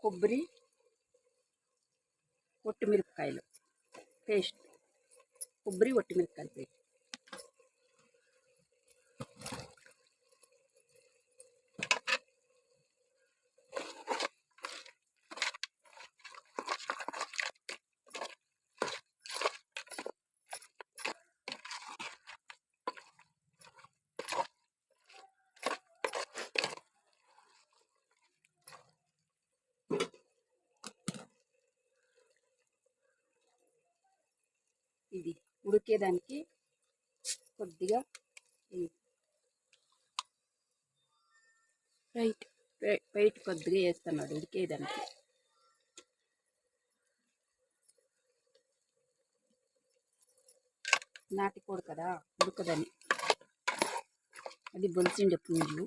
కొబ్బరి, ఒట్టిమిరపకాయలు పేస్ట్, కొబ్బరి ఒట్టిమిరపకాయలు పేస్ట్. ఇది ఉడికేదానికి కొద్దిగా వైట్ కొద్దిగా వేస్తున్నాడు ఉడికేదానికి. నాటికోడి కదా ఉడకదని, అది బొలిసిండే పుంజు.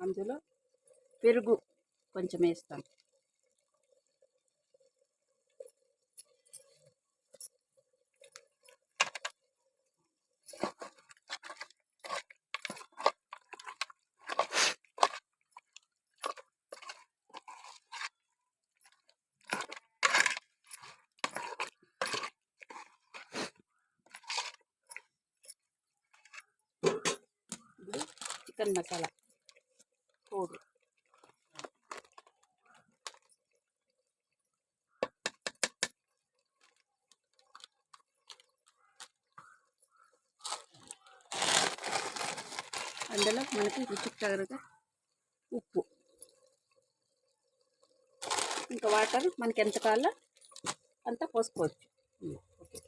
అందులో పెరుగు కొంచెం వేస్తాను. ఇప్పుడు చికెన్ మసాలా పౌడర్, అందులో మనకి రుచికి తగినగా ఉప్పు, ఇంకా వాటర్ మనకి ఎంత కావాలో అంత పోసుకోవచ్చు. ఓకే.